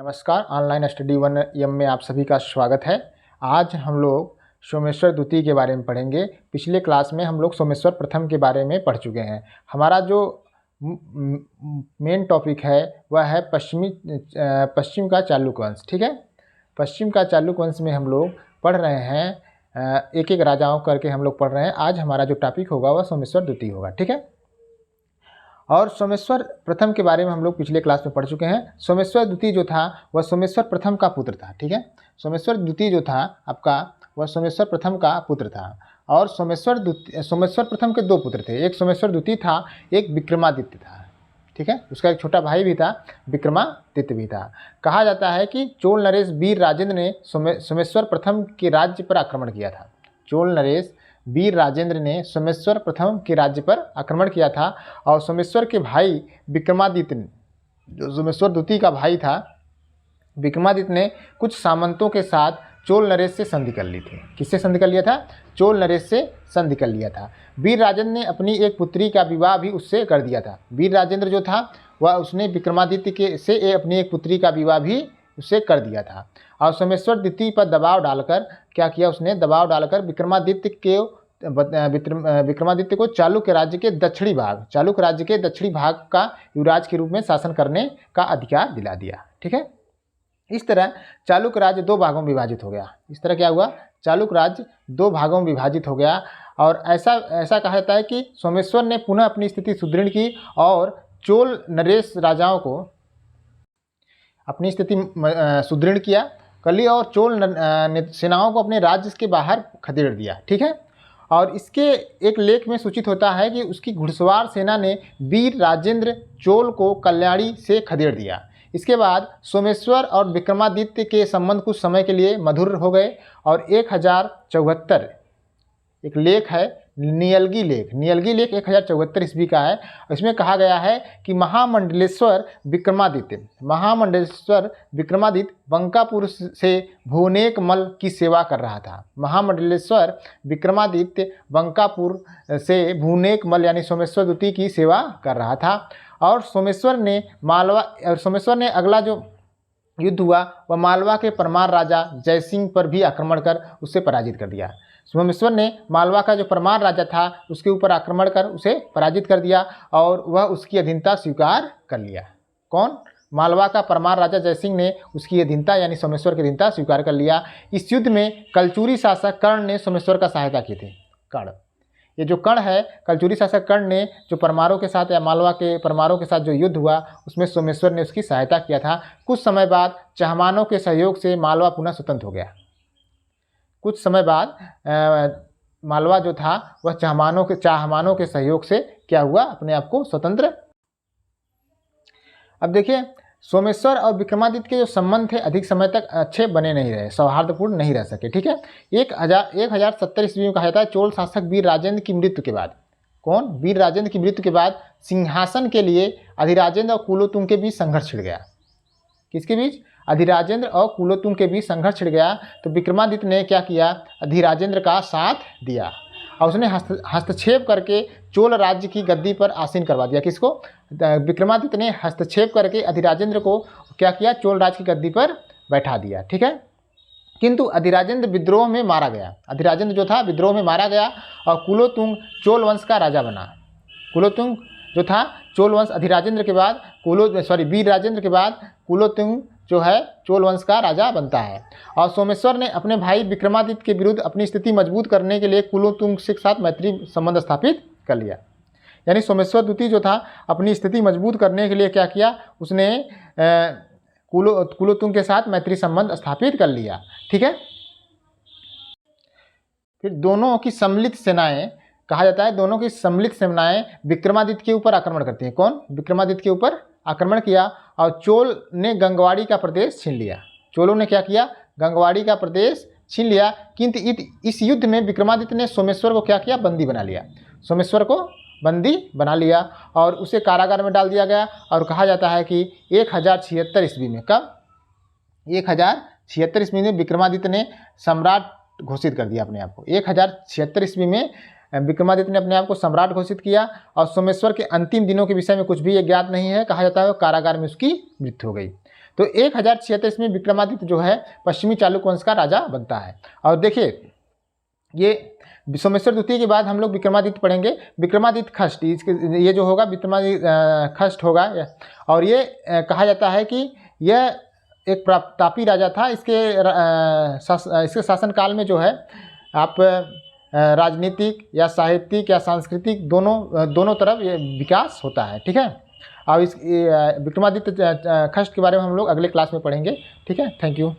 नमस्कार, online study 1M में आप सभी का स्वागत है। आज हम लोग सोमेश्वर द्वितीय के बारे में पढ़ेंगे। पिछले क्लास में हम लोग सोमेश्वर प्रथम के बारे में पढ़ चुके हैं। हमारा जो मेन टॉपिक है वह है पश्चिम का चालुक्य वंश। ठीक है, पश्चिम का चालुक्य वंश में हम लोग पढ़ रहे हैं, एक एक राजाओं करके हम लोग पढ़ रहे हैं। आज हमारा जो टॉपिक होगा वह सोमेश्वर द्वितीय होगा। ठीक है, और सोमेश्वर प्रथम के बारे में हम लोग पिछले क्लास में पढ़ चुके हैं। सोमेश्वर द्वितीय जो था वह सोमेश्वर प्रथम का पुत्र था। ठीक है, सोमेश्वर द्वितीय जो था आपका वह सोमेश्वर प्रथम का पुत्र था। और सोमेश्वर प्रथम के दो पुत्र थे, एक सोमेश्वर द्वितीय था, एक विक्रमादित्य था। ठीक है, उसका एक छोटा भाई भी था, विक्रमादित्य भी था। कहा जाता है कि चोल नरेश वीर राजेंद्र ने सोमेश्वर प्रथम के राज्य पर आक्रमण किया था। चोल नरेश वीर राजेंद्र ने सोमेश्वर प्रथम के राज्य पर आक्रमण किया था और सोमेश्वर के भाई विक्रमादित्य ने, जो सोमेश्वर द्वितीय का भाई था, विक्रमादित्य ने कुछ सामंतों के साथ चोल नरेश से संधि कर ली थी। किससे संधि कर लिया था? चोल नरेश से संधि कर लिया था। वीर राजेंद्र ने अपनी एक पुत्री का विवाह भी उससे कर दिया था। वीर राजेंद्र जो था वह उसने विक्रमादित्य के से अपनी एक पुत्री का विवाह भी उसे कर दिया था। और सोमेश्वर द्वितीय पर दबाव डालकर क्या किया उसने? दबाव डालकर विक्रमादित्य को चालुक्य राज्य के दक्षिणी भाग का युवराज के रूप में शासन करने का अधिकार दिला दिया। ठीक है, इस तरह चालुक्य राज्य दो भागों में विभाजित हो गया। इस तरह क्या हुआ? चालुक्य राज्य दो भागों में विभाजित हो गया। और ऐसा कहा जाता है कि सोमेश्वर ने पुनः अपनी स्थिति सुदृढ़ की और चोल नरेश राजाओं को अपनी स्थिति सुदृढ़ किया कली और चोल सेनाओं को अपने राज्य के बाहर खदेड़ दिया। ठीक है, और इसके एक लेख में सूचित होता है कि उसकी घुड़सवार सेना ने वीर राजेंद्र चोल को कल्याणी से खदेड़ दिया। इसके बाद सोमेश्वर और विक्रमादित्य के संबंध कुछ समय के लिए मधुर हो गए और 1074 एक लेख है, नियलगी लेख 1074 ईस्वी का है। इसमें कहा गया है कि महामंडलेश्वर विक्रमादित्य बंकापुर से भुवनेकमल की सेवा कर रहा था। महामंडलेश्वर विक्रमादित्य बंकापुर से भुवनेकमल यानी सोमेश्वर द्वितीय की सेवा कर रहा था। और सोमेश्वर ने अगला जो युद्ध हुआ वह मालवा के परमार राजा जयसिंह पर भी आक्रमण कर उससे पराजित कर दिया। सोमेश्वर ने मालवा का जो परमार राजा था उसके ऊपर आक्रमण कर उसे पराजित कर दिया और वह उसकी अधीनता स्वीकार कर लिया। कौन? मालवा का परमार राजा जयसिंह ने उसकी अधीनता यानी सोमेश्वर की अधीनता स्वीकार कर लिया। इस युद्ध में कलचुरी शासक कर्ण ने सोमेश्वर का सहायता की थी। कर्ण, ये जो कर्ण है, कलचुरी शासक कर्ण ने जो परमारों के साथ या मालवा के परमारों के साथ जो युद्ध हुआ उसमें सोमेश्वर ने उसकी सहायता किया था। कुछ समय बाद चहमानों के सहयोग से मालवा पुनः स्वतंत्र हो गया। कुछ समय बाद मालवा जो था वह चाहमानों के सहयोग से क्या हुआ? अपने आप को स्वतंत्र। अब देखिए, सोमेश्वर और विक्रमादित्य के जो संबंध थे अधिक समय तक अच्छे बने नहीं रहे, सौहार्दपूर्ण नहीं रह सके। ठीक है, 1070 ईस्वी में कहा जाता है चोल शासक वीर राजेंद्र की मृत्यु के बाद, कौन? वीर राजेंद्र की मृत्यु के बाद सिंहासन के लिए अधिराजेंद्र और कुलोतुंग के बीच संघर्ष छिड़ गया। किसके बीच? अधिराजेंद्र और कुलोतुंग के बीच संघर्ष छिड़ गया। तो विक्रमादित्य ने क्या किया? अधिराजेंद्र का साथ दिया और उसने हस्तक्षेप करके चोल राज्य की गद्दी पर आसीन करवा दिया। किसको? विक्रमादित्य ने हस्तक्षेप करके अधिराजेंद्र को क्या किया? चोल राज्य की गद्दी पर बैठा दिया। ठीक है, किंतु अधिराजेंद्र विद्रोह में मारा गया। अधिराजेंद्र जो था विद्रोह में मारा गया और कुलोतुंग चोल वंश का राजा बना। कुलोतुंग जो था चोल वंश अधिराजेंद्र के बाद वीर राजेंद्र के बाद कुलोतुंग जो है चोल वंश का राजा बनता है। और सोमेश्वर ने अपने भाई विक्रमादित्य के विरुद्ध अपनी स्थिति मजबूत करने के लिए कुलोतुंग के साथ मैत्री संबंध स्थापित कर लिया। यानी सोमेश्वर द्वितीय जो था अपनी स्थिति मजबूत करने के लिए क्या किया? उसने कुलोतुंग के साथ मैत्री संबंध स्थापित कर लिया। ठीक है, फिर दोनों की सम्मिलित सेनाएं, कहा जाता है दोनों की सम्मिलित सेनाएं विक्रमादित्य के ऊपर आक्रमण करती हैं। कौन? विक्रमादित्य के ऊपर आक्रमण किया और चोल ने गंगवाड़ी का प्रदेश छीन लिया। चोलों ने क्या किया? गंगवाड़ी का प्रदेश छीन लिया। किंतु इस युद्ध में विक्रमादित्य ने सोमेश्वर को क्या किया? बंदी बना लिया। सोमेश्वर को बंदी बना लिया और उसे कारागार में डाल दिया गया। और कहा जाता है कि 1076 ईस्वी में, कब? 1076 ईस्वी में विक्रमादित्य ने सम्राट घोषित कर दिया अपने आप को। 1076 ईस्वी में विक्रमादित्य ने अपने आप को सम्राट घोषित किया और सोमेश्वर के अंतिम दिनों के विषय में कुछ भी ये ज्ञात नहीं है। कहा जाता है कारागार में उसकी मृत्यु हो गई। तो 1036 में विक्रमादित्य जो है पश्चिमी चालुक्य वंश का राजा बनता है। और देखिए ये सोमेश्वर द्वितीय के बाद हम लोग विक्रमादित्य पढ़ेंगे, विक्रमादित्य खष्ट, इसके ये जो होगा विक्रमादित्य खष्ट होगा। और ये कहा जाता है कि यह एक प्रतापी राजा था। इसके शासनकाल में जो है आप राजनीतिक या साहित्यिक या सांस्कृतिक दोनों तरफ ये विकास होता है। ठीक है, अब इस विक्रमादित्य खष्ट के बारे में हम लोग अगले क्लास में पढ़ेंगे। ठीक है, थैंक यू।